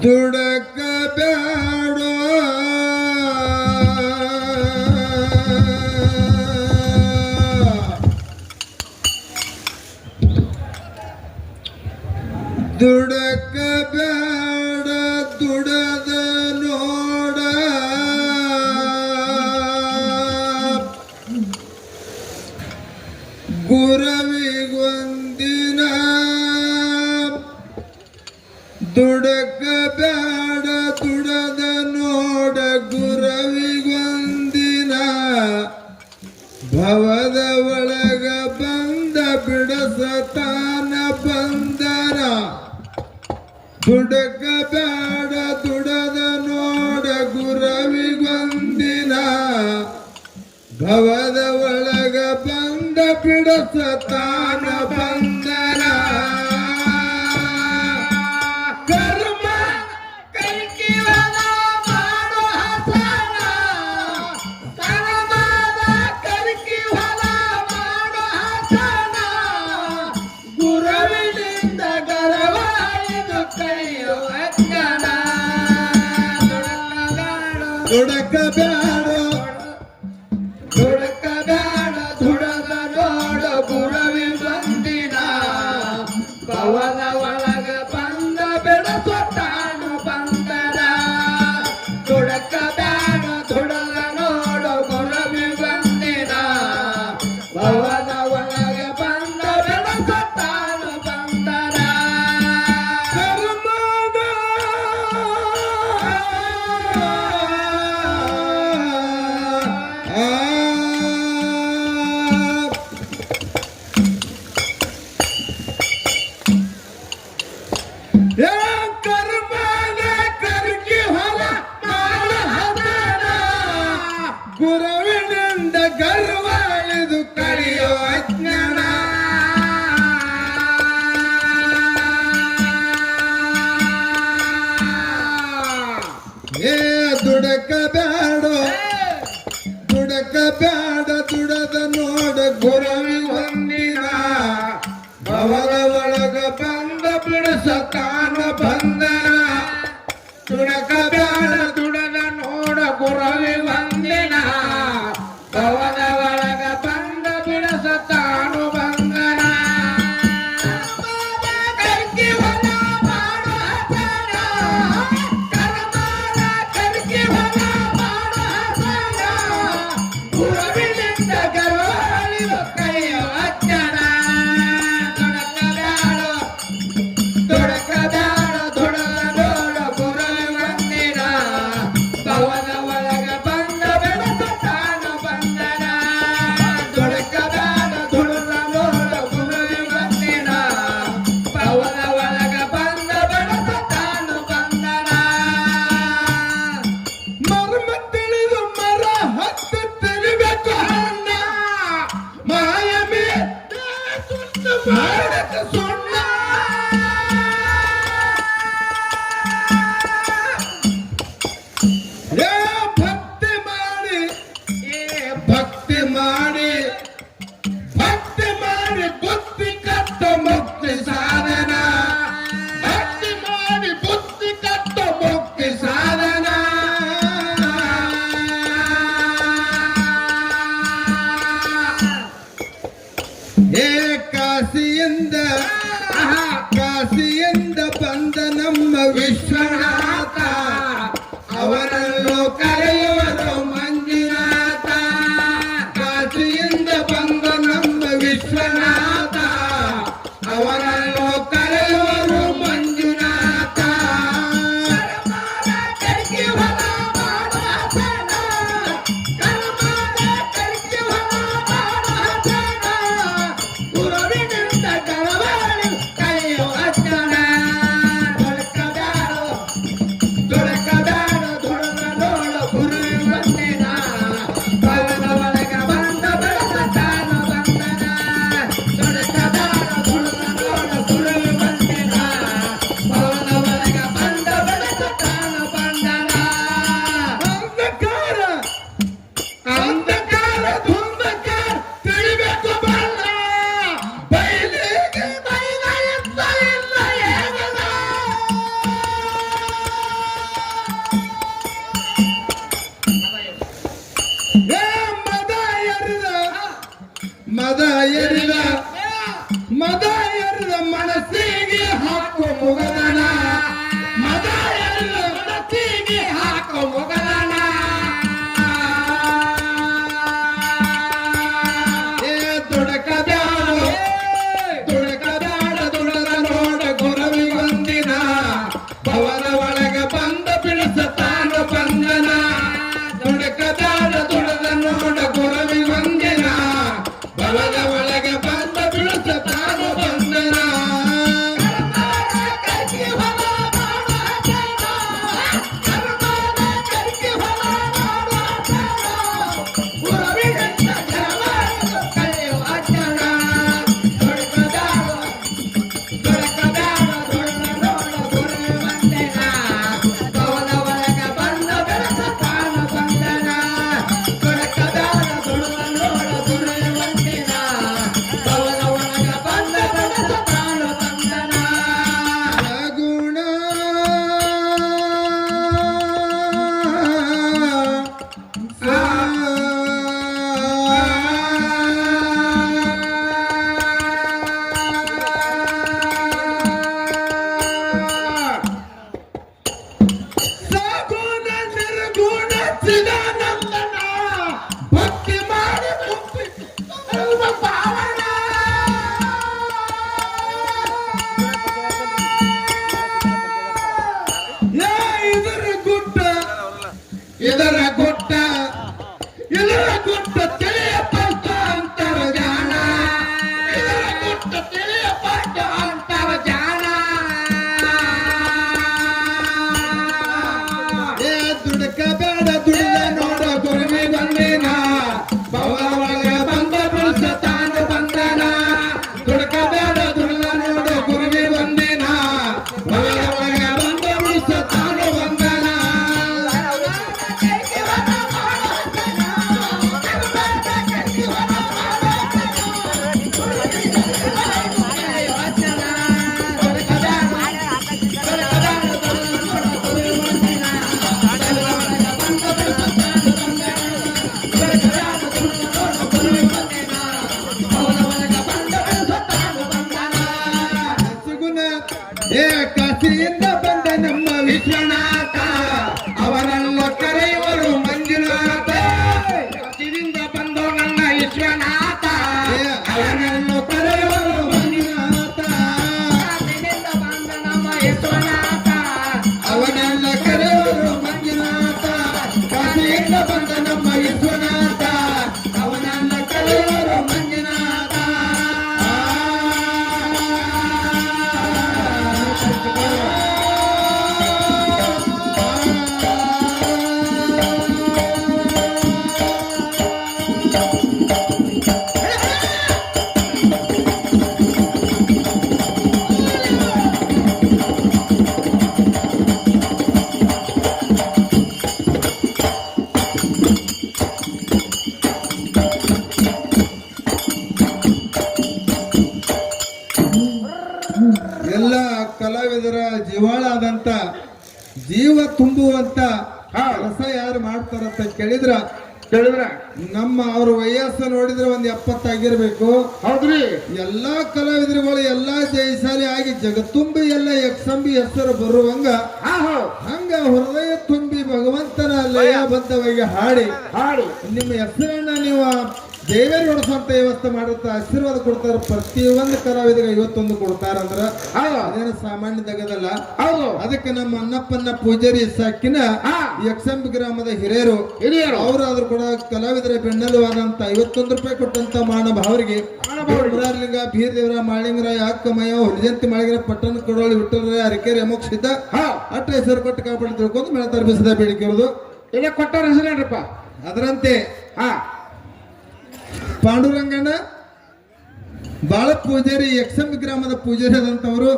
ದುಡಕ ಬ್ಯಾಡೋ ದುಡಕ ಬ್ಯಾಡ ದುಡದ ನೋಡ ಗುರವಿಗೊಂದಿನ ದುಡಕ ಬ್ಯಾಡ ದುಡದ ನೋಡ ಗುರವಿಗೊಂದಿನ ಭವದ ಒಳಗ ಬಂದ ಬಿಡಸತಾನ ಬಂದರ ದುಡಕ ಬ್ಯಾಡ ದುಡದ ನೋಡ ಗುರವಿಗೊಂದಿನ ಭವದ ಒಳಗ ಬಂದ ಬಿಡಸತಾನ ಬಂದರ ಕರ್ಮ ಕೈಕಿವನ ಮಾಡೋ ಹಸನ ಕರ್ಮದ ಕೈಕಿವನ ಮಾಡೋ ಹಸನ ಗುರುವಿನಿಂದ ಗರ್ವಾಯಿದು ಕೈಯೋ ಅಜ್ಞಾನ ದುಡಕ ಬ್ಯಾಡೋ ದುಡಕ ಬ್ಯಾಡ ದುಡದ ನೋಡ ಗುರವಿ ಬಂದಿನ ಭವನ ಒಳಗ ಬಂದ ಬೆಳಸತಾನು ಬಂದರ ದುಡಕ ಬ್ಯಾಡ ದುಡದ ನೋಡ ಗುರವಿ ಬಂದಿನ ಭವನ ಒಳಗ ಬಂದ ಬೆಳಸತಾನು ಬಂದರ ಕರ್ಮದ ಕರ್ಮದ ಕರ್ಕಿ ಹೊಲ ಮಾಡ ಹದನ ಗುರುವಿನಿಂದ ಗರ್ವ ಇದು ಕಳಿಯೋ ಅಜ್ಞಾನ ದುಡಕ ಬ್ಯಾಡೋ ದುಡಕ ಬ್ಯಾಡ ದುಡದ ನೋಡ ಗುರವಿ ಹೊಂದಿನ ಭವನ ಒಳಗ ಬಂದ ಬಿಡಸತಾನ ಬಂದನ ದುಡಕ ಬ್ಯಾಡ ದುಡದ ನೋಡ ಗುರವಿ ಹೊಂದಿನ ಭವನ ಒಳಗ ಬಂದ ಬಿಡಸತಾನು ಬಂದನ ಕರ್ಕಿ ಹೊಲ ಮಾಡೋ ಹಸನ ಕರ್ಮದ ಕರ್ಕಿ ಹೊಲ ಮಾಡೋ ಹಸನ ಗುರುವಿನಿಂದ ಗರ್ವಾಳಿದು ಕೈಯೋ ಅಜ್ಞಾನ ದುಡಕ ಬ್ಯಾಡ ದುಡದ ನೋಡ ಗುರವಿ ಬಂದಿನ ಭವನ ಒಳಗ ಬಂದ ಬೆಳಸತಾನ ಬಂದನ ದುಡಕ ಬ್ಯಾಡ ದುಡದ ನೋಡ ಗುರವಿ ಬಂದಿನ ಭವನ ಒಳಗ ಬಂದ ಬೆಳಸತಾನ ಬಂದನ ಮರ್ಮ ತಿಳಿದು ಮರ ಹತ್ತು ತಿಳಿಬೇಕು ಅಣ್ಣ ಮಾಯಮೇ ಸುತ್ತ ಮಾಡಕ ಸುಣ್ಣ ಭಕ್ತಿ ಮಾಡಿ ಭಕ್ತಿ ಮಾಡಿ ಭಕ್ತಿ ಮಾಡಿ ಬುದ್ಧಿ ಕಟ್ಟ ಮುಕ್ತಿ ಸಾಧನ ಭಕ್ತಿ ಮಾಡಿ ಬುದ್ಧಿ ಕಟ್ಟ ಮುಕ್ತಿ ಸಾಧನ ಕಾಶಿಯಿಂದ ಕಾಶಿಯಿಂದ ಬಂದ ನಮ್ಮ ವಿಶ್ವನಾಥ ಅವರನ್ನು ಕರೆಯುವರು ಮಂಜುನಾಥ ಕಾಶಿಯಿಂದ ಬಂದ ನಮ್ಮ ವಿಶ್ವನಾಥ ಅವರನ್ನು ಕರೆಯುವರು ಮಂಜುನಾಥ ಕರ್ಕಿ ಹೊಲ ಮಾಡೋ ಹಸನ ಕರ್ಮದ ಕರ್ಕಿ ಹೊಲ ಮಾಡೋ ಹಸನ ಗುರುವಿನಿಂದ ಗರ್ವಾಳಿ ಕೈಯೋ ಅಜ್ಞಾನ ದುಡಕ ಬ್ಯಾಡೋ ಇದರ ಗುಟ್ಟ ತಿಳಿಯಪಟ್ಟ ಅಂತರ ಜಾಣ ಇದರ ಗುಟ್ಟ ತಿಳಿಯಪಟ್ಟ ಅಂತರ ಜಾಣ ಏ ದುಡುಕ ಬೇಡ ದುಡಿದ ನೋಡ ಗುರುವಿ ಬಂದಿನ ಬವರೊಳಗ ಬಂದ ಬಿಡಿಸ ತಾನು ಬಂದನ ದುಡುಕ ಬೇಡ ದುಡಿದ ನೋಡ ಗುರುವಿ ಬಂದಿನ ಬವರೊಳಗ ಬಂದ ಬಿಡಿಸ ತಾನು ಬಂದನ ಏ ಕಾಶಿಯಿಂದ ಬಂದ ನಮ್ಮ ವಿಶ್ವನಾಥ ಅವನನ್ನ ಕರೆಯುವರು ಮಂಜುನಾಥ ಕಾಶಿಯಿಂದ ಬಂದ ನನ್ನ ವಿಶ್ವನಾಥ ಅವನನ್ನು ಕರೆಯುವರು ಮಂಜುನಾಥ ಕಾಶಿಯಿಂದ ಬಂದ ನಮ್ಮ ವಿಶ್ವನಾಥ ಅವನನ್ನ ಕರೆಯುವರು ಮಂಜುನಾಥ ಕಾಶಿಯಿಂದ ಬಂದ ನಮ್ಮ ವಿಶ್ವನಾಥ ಅವನನ್ನ ಕರೆಯುವರು ಮಂಜುನಾಥ ಎಲ್ಲ ಕಲಾವಿದರ ಜೀವಾಳಾದಂತ ಜೀವ ತುಂಬುವಂತ ಕೆಲಸ ಯಾರು ಮಾಡ್ತಾರಂತ ಕೇಳಿದ್ರ ನಮ್ಮ ಅವ್ರ ವಯಸ್ಸು ನೋಡಿದ್ರೆ ಒಂದ್ 70 ಆಗಿರ್ಬೇಕು. ಹೌದ್ರಿ. ಎಲ್ಲಾ ಕಲಾವಿದರುಗಳು ಎಲ್ಲಾ ಜಯಶಾಲಿ ಆಗಿ ಜಗತ್ತುಂಬಿ ಎಲ್ಲ ಯಕ್ಷಂಬಿ ಹೆಸರು ಬರುವಂಗ ಹಂಗ ಹೃದಯ ತುಂಬಿ ಭಗವಂತನ ಲಯಬದ್ಧವಾಗಿ ಹಾಡಿ ನಿಮ್ಮ ಹೆಸರನ್ನ ನೀವು ದೇವೇರಿ ಹೊಡೆಸುವಂತ ವ್ಯವಸ್ಥೆ ಮಾಡುತ್ತ ಆಶೀರ್ವಾದ ಕೊಡ್ತಾರ. ಪ್ರತಿಯೊಂದು ಕಲಾವಿದರಿಗೆ 51 ಕೊಡ್ತಾರಂದ್ರ ಅದೇನು ಸಾಮಾನ್ಯ ತಗದಲ್ಲ. ಅದಕ್ಕೆ ನಮ್ಮ ಅನ್ನಪ್ಪನ್ನ ಪೂಜಾರಿ ಸಾಕಿನ ಯಕ್ಷಂಬಿ ಗ್ರಾಮದ ಹಿರಿಯರು ಅವರು ಆದ್ರೂ ಕೂಡ ಕಲಾವಿದರ ಬೆನ್ನೆಲುವಾದಂತ 51 ರೂಪಾಯಿ ಕೊಟ್ಟಂತ ಮಾನಭಾವರಿಗೆ ಮುರಾರಲಿಂಗ ಬೀರ್ ದೇವರ ಮಾಳಿಂಗರಾಯ ಅಕ್ಕಮಯ್ಯ ಹುಲಿಜಂತಿ ಮಾಳಿಗರ ಪಟ್ಟಣ ಕೊಡೋಳಿ ವಿಠಲರಾಯ ಅರಕೆರೆ ಅಮೋಕ್ಷಿದ್ದ ಅಟ್ಟ ಹೆಸರು ಕೊಟ್ಟು ಕಾಪಾಡಿ ತಿಳ್ಕೊಂಡು ಮೇಳ ತರಬಿಸಿದ ಬೇಡಿಕೆ ಇರೋದು ಇಲ್ಲ ಕೊಟ್ಟವ್ರ ಹೆಸರೇನ್ರಪ್ಪ. ಅದರಂತೆ ಪಾಂಡುರಂಗಣ್ಣ ಬಾಳ ಪೂಜಾರಿ ಯಕ್ಷಂಬಿ ಗ್ರಾಮದ ಪೂಜಾರಿ ಆದಂತವರು